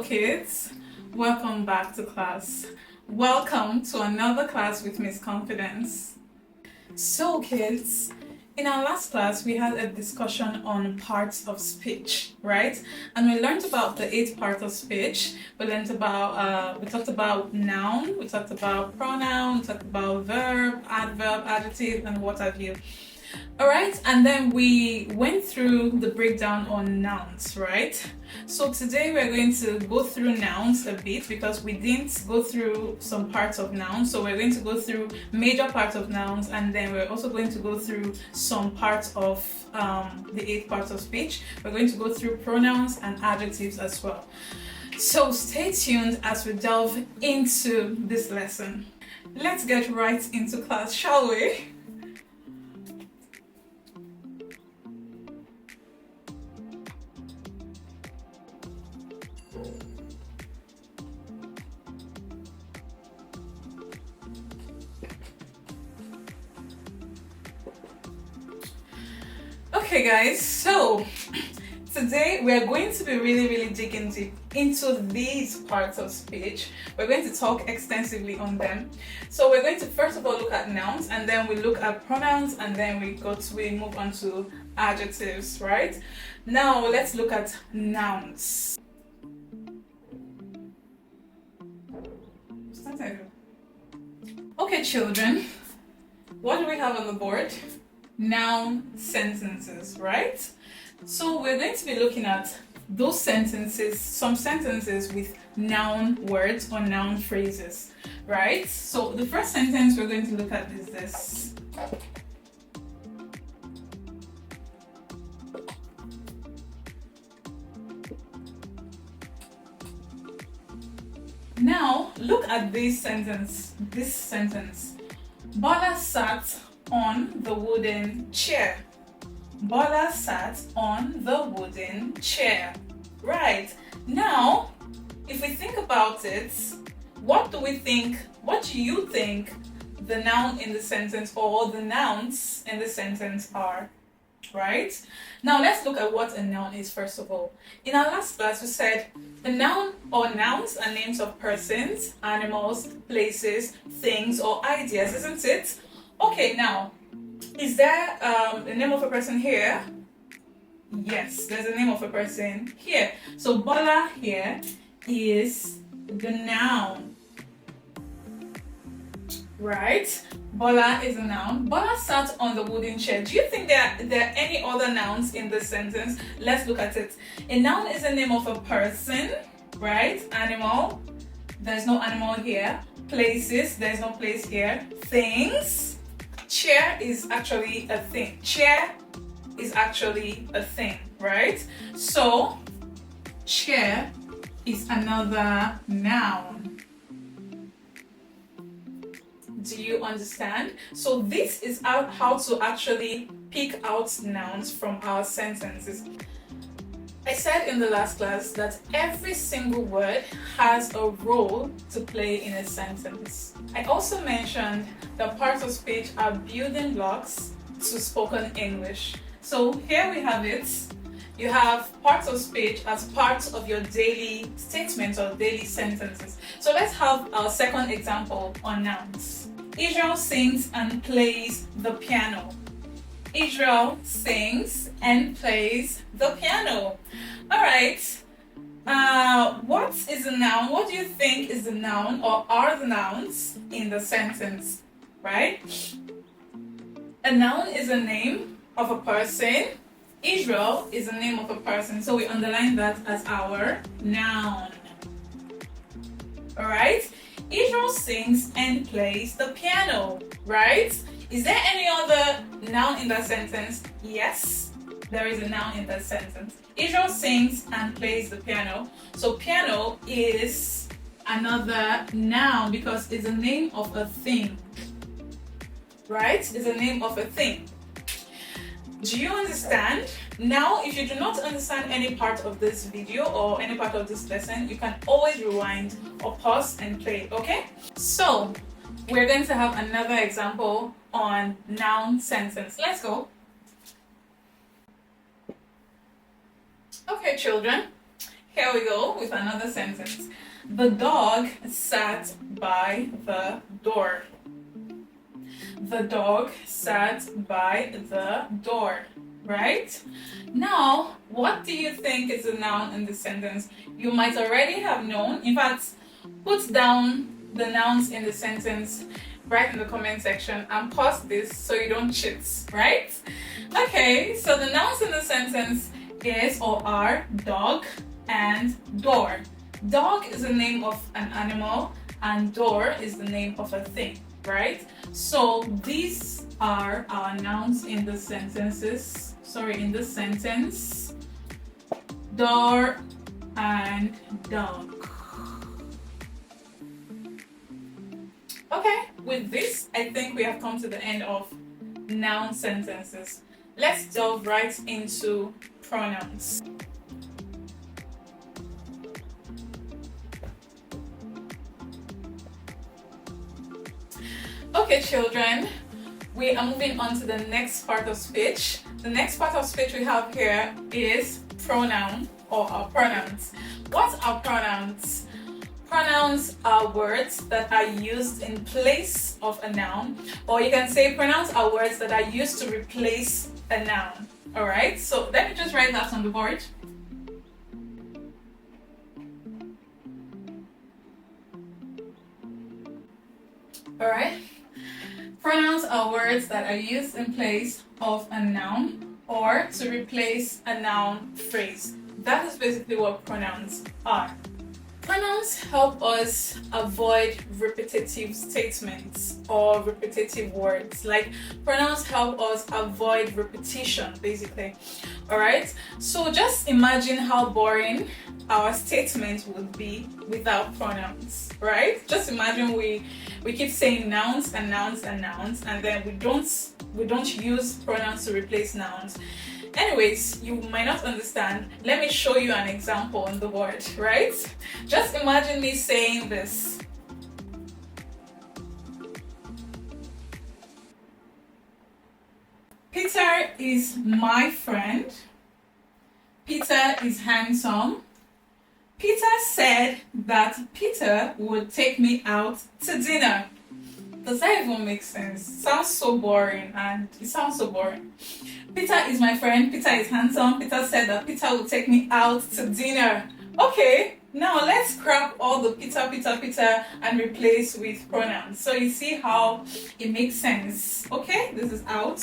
Hello kids, welcome back to class. Welcome to another class with Miss Confidence. So kids, in our last class we had a discussion on parts of speech, right? And we learned about the 8 parts of speech. We talked about noun, we talked about pronoun, we talked about verb, adverb, adjective, and what have you. Alright, and then we went through the breakdown on nouns, right? So today we're going to go through nouns a bit because we didn't go through some parts of nouns. So we're going to go through major parts of nouns, and then we're also going to go through some parts of the 8 parts of speech. We're going to go through pronouns and adjectives as well. So stay tuned as we delve into this lesson. Let's get right into class, shall we? Okay guys, so today we're going to be really digging deep into these parts of speech. We're going to talk extensively on them. So we're going to first of all look at nouns, and then we look at pronouns, and then we move on to adjectives, right? Now let's look at nouns. Okay children, what do we have on the board? Noun sentences, right? So we're going to be looking at those sentences, some sentences with noun words or noun phrases, right? So the first sentence we're going to look at is this. Now look at this sentence. Bola sat on the wooden chair. Bola sat on the wooden chair. Right. Now, if we think about it, what do you think the noun in the sentence or the nouns in the sentence are? Right? Now let's look at what a noun is first of all. In our last class we said a noun or nouns are names of persons, animals, places, things, or ideas, isn't it? Okay, now, is there the name of a person here? Yes, there's a name of a person here. So Bola here is the noun, right? Bola is a noun. Bola sat on the wooden chair. Do you think there are any other nouns in this sentence? Let's look at it. A noun is the name of a person, right? Animal, there's no animal here. Places, there's no place here. Things, chair is actually a thing. Chair is actually a thing, right? So, chair is another noun. Do you understand? So this is how to actually pick out nouns from our sentences. I said in the last class that every single word has a role to play in a sentence. I also mentioned that parts of speech are building blocks to spoken English. So here we have it. You have parts of speech as parts of your daily statements or daily sentences. So let's have our second example on nouns. Israel sings and plays the piano. Israel sings and plays the piano. Alright, what is a noun? What do you think is the noun or are the nouns in the sentence, right? A noun is a name of a person. Israel is the name of a person, so we underline that as our noun. Alright, Israel sings and plays the piano, right? Is there any other noun in that sentence? Yes, there is a noun in that sentence. Israel sings and plays the piano. So piano is another noun because it's the name of a thing, right? It's the name of a thing. Do you understand? Now, if you do not understand any part of this video or any part of this lesson, you can always rewind or pause and play, okay? So, we're going to have another example on noun sentence. Let's go. Okay, children. Here we go with another sentence. The dog sat by the door. The dog sat by the door, right? Now, what do you think is a noun in this sentence? You might already have known. In fact, put down the nouns in the sentence right in the comment section and pause this so you don't cheat, right? Okay, so the nouns in the sentence is or are dog and door. Dog is the name of an animal and door is the name of a thing, right? So these are our nouns in the sentences. In the sentence, door and dog. Okay, with this, I think we have come to the end of noun sentences. Let's delve right into pronouns. Okay, children, we are moving on to the next part of speech. The next part of speech we have here is pronoun or our pronouns. What are pronouns? Pronouns are words that are used in place of a noun, or you can say pronouns are words that are used to replace a noun. Alright, so let me just write that on the board. Alright, pronouns are words that are used in place of a noun or to replace a noun phrase. That is basically what pronouns are. Pronouns help us avoid repetitive statements or repetitive words. Like pronouns help us avoid repetition, basically. Alright, so just imagine how boring our statement would be without pronouns, right? Just imagine we keep saying nouns and nouns and nouns, and then we don't use pronouns to replace nouns. Anyways, you might not understand. Let me show you an example on the board, right? Just imagine me saying this. Peter is my friend. Peter is handsome. Peter said that Peter would take me out to dinner. Does that even make sense? Sounds so boring, and it sounds so boring. Peter is my friend. Peter is handsome. Peter said that Peter would take me out to dinner. Okay, now let's scrap all the Peter and replace with pronouns. So you see how it makes sense. Okay, this is out.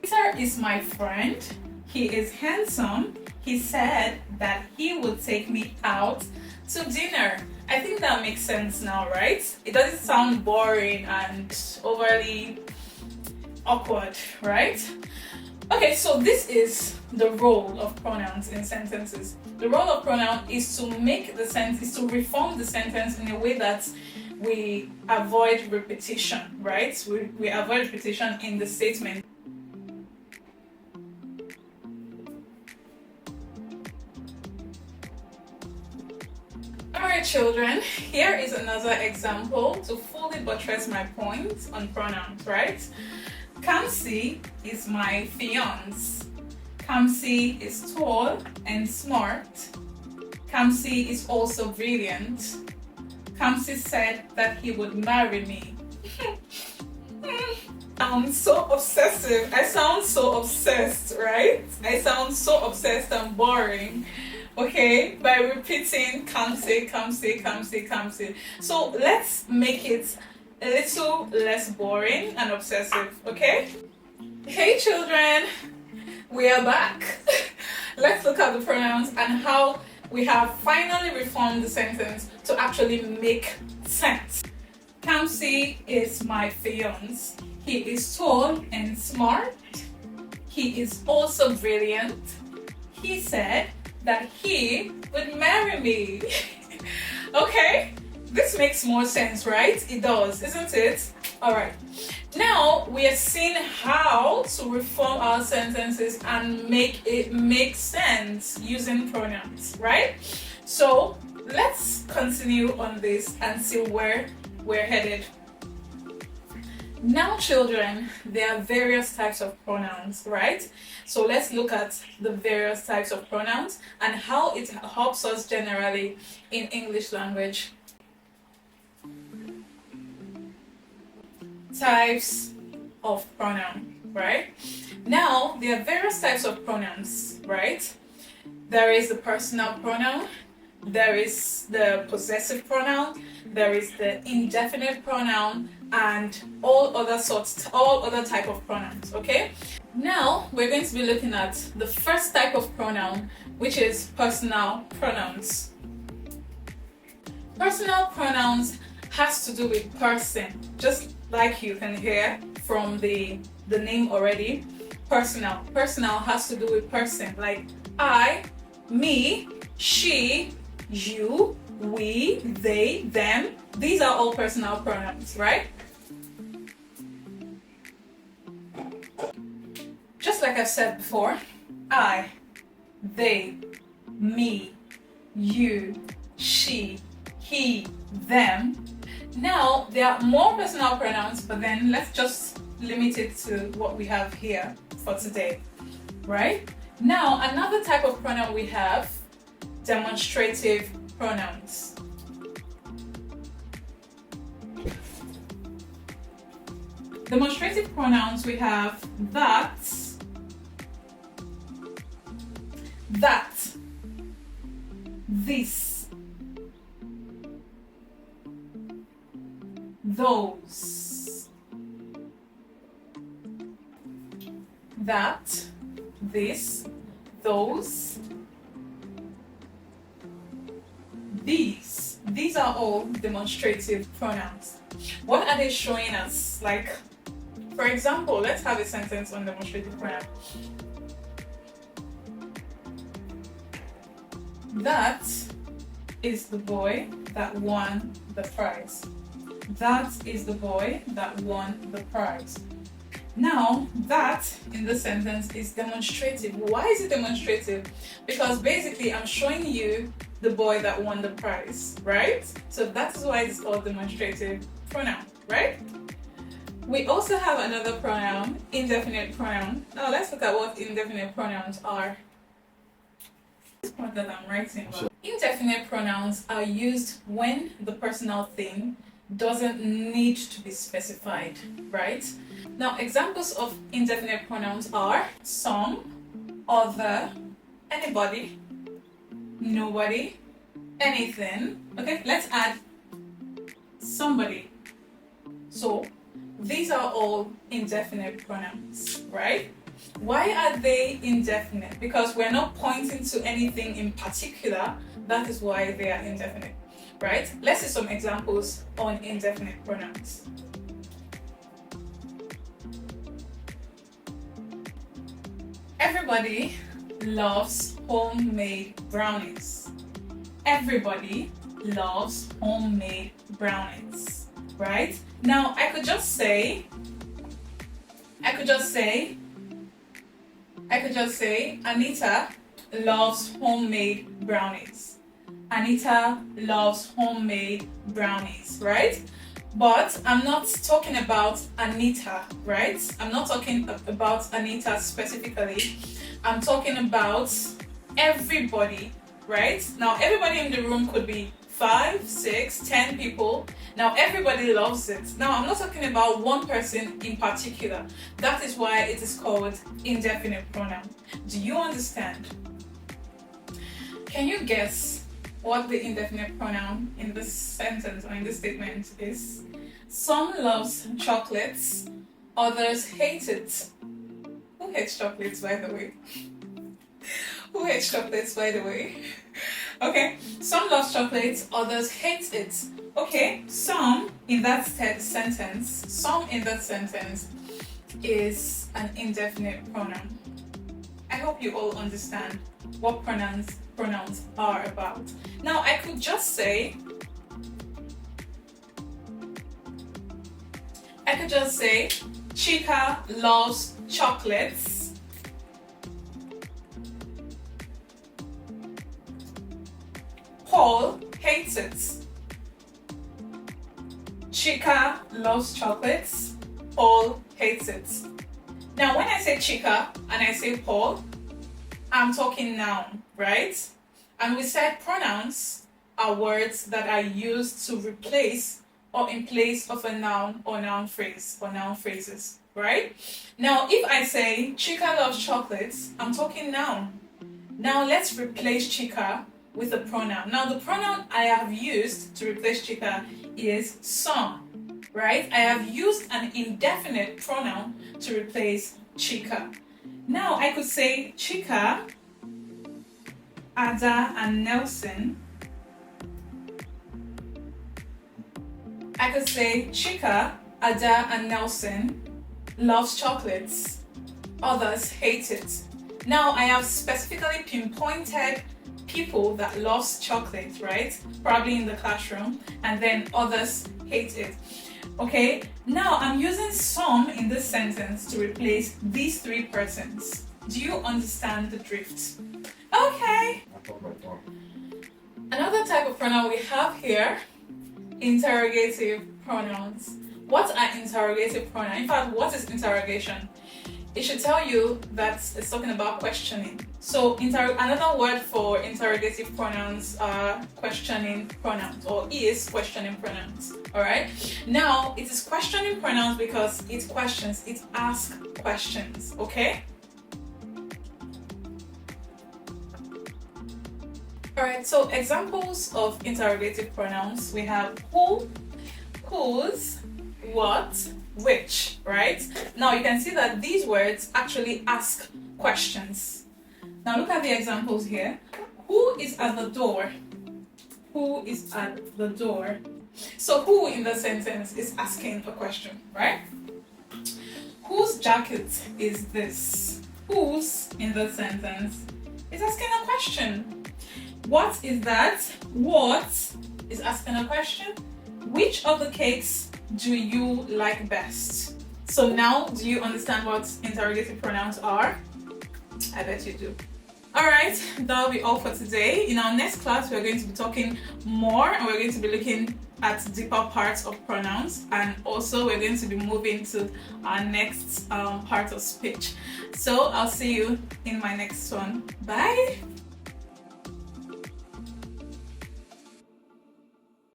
Peter is my friend. He is handsome. He said that he would take me out to dinner. I think that makes sense now, right? It doesn't sound boring and overly awkward, right? Okay, so this is the role of pronouns in sentences. The role of pronoun is to make the sentence, to reform the sentence in a way that we avoid repetition, right? We avoid repetition in the statement. Alright, children, here is another example to fully buttress my point on pronouns, right? Kamsi is my fiance. Kamsi is tall and smart. Kamsi is also brilliant. Kamsi said that he would marry me. I'm so obsessive. I sound so obsessed, right? I sound so obsessed and boring. Okay, by repeating Kamsi, Kamsi, Kamsi, Kamsi. So let's make it a little less boring and obsessive, okay? Hey children, we are back. Let's look at the pronouns and how we have finally reformed the sentence to actually make sense. Kamsi is my fiance. He is tall and smart. He is also brilliant. He said that he would marry me. Okay, this makes more sense, right? It does, isn't it? Alright, now we have seen how to reform our sentences and make it make sense using pronouns, right? So let's continue on this and see where we're headed. Now, children, there are various types of pronouns, right? So let's look at the various types of pronouns and how it helps us generally in English language. Types of pronoun, right? Now, there are various types of pronouns, right? There is the personal pronoun, there is the possessive pronoun, there is the indefinite pronoun, and all other type of pronouns, okay? Now we're going to be looking at the first type of pronoun, which is personal pronouns. Personal pronouns has to do with person, just like you can hear from the name already. Personal has to do with person, like I, me, she, you, we, they, them. These are all personal pronouns, right? Just like I've said before, I, they, me, you, she, he, them. Now, there are more personal pronouns, but then let's just limit it to what we have here for today, right? Now, another type of pronoun we have, demonstrative pronouns. Demonstrative pronouns, we have that, this, those, that, this, those, these. These are all demonstrative pronouns. What are they showing us? Like, for example, let's have a sentence on demonstrative pronoun. That is the boy that won the prize. That is the boy that won the prize. Now, that in this sentence is demonstrative. Why is it demonstrative? Because basically I'm showing you the boy that won the prize, right? So that is why it's called demonstrative pronoun, right? We also have another pronoun, indefinite pronoun. Now let's look at what indefinite pronouns are. This part that I'm writing about. Indefinite pronouns are used when the personal thing doesn't need to be specified, right? Now, examples of indefinite pronouns are some, other, anybody, nobody, anything. Okay, let's add somebody. So, these are all indefinite pronouns, right? Why are they indefinite? Because we're not pointing to anything in particular. That is why they are indefinite, right? Let's see some examples on indefinite pronouns. Everybody loves homemade brownies. Everybody loves homemade brownies, right? Now, I could just say, Anita loves homemade brownies. Anita loves homemade brownies, right? But I'm not talking about Anita, right? I'm not talking about Anita specifically. I'm talking about everybody, right? Now, everybody in the room could be 5, 6, 10 people. Now, everybody loves it. Now, I'm not talking about one person in particular. That is why it is called indefinite pronoun. Do you understand? Can you guess what the indefinite pronoun in this sentence or in this statement is? Some loves chocolates, others hate it. Who hates chocolates, by the way? Who hates chocolates, by the way? Okay, some loves chocolates, others hate it. Okay, some in that sentence is an indefinite pronoun. I hope you all understand what pronouns are about. Now, I could just say, Chika loves chocolates. Paul hates it. Chika loves chocolates. Paul hates it. Now, when I say Chika and I say Paul, I'm talking noun, right? And we said pronouns are words that are used to replace or in place of a noun or noun phrase or noun phrases, right? Now, if I say Chika loves chocolates, I'm talking noun. Now, let's replace Chika with a pronoun. Now, the pronoun I have used to replace Chika is some, right? I have used an indefinite pronoun to replace Chika. Now, I could say Chika, Ada, and Nelson. I could say Chika, Ada, and Nelson loves chocolates. Others hate it. Now I have specifically pinpointed people that loves chocolate, right? Probably in the classroom, and then others hate it. Okay, now I'm using some in this sentence to replace these three persons. Do you understand the drift? Okay. Another type of pronoun we have here, interrogative pronouns. What are interrogative pronouns? In fact, what is interrogation? It should tell you that it's talking about questioning. So another word for interrogative pronouns are questioning pronouns, or is questioning pronouns. Alright? Now, it is questioning pronouns because it questions, it asks questions. Okay? Alright, so examples of interrogative pronouns, we have who, whose, what, which, right? Now you can see that these words actually ask questions. Now look at the examples here. Who is at the door? Who is at the door? So who in the sentence is asking a question, right? Whose jacket is this? Whose in the sentence is asking a question. What is that? What is asking a question. Which of the cakes do you like best? So now, do you understand what interrogative pronouns are? I bet you do. Alright, that'll be all for today. In our next class, we're going to be talking more and we're going to be looking at deeper parts of pronouns, and also we're going to be moving to our next part of speech. So I'll see you in my next one. Bye!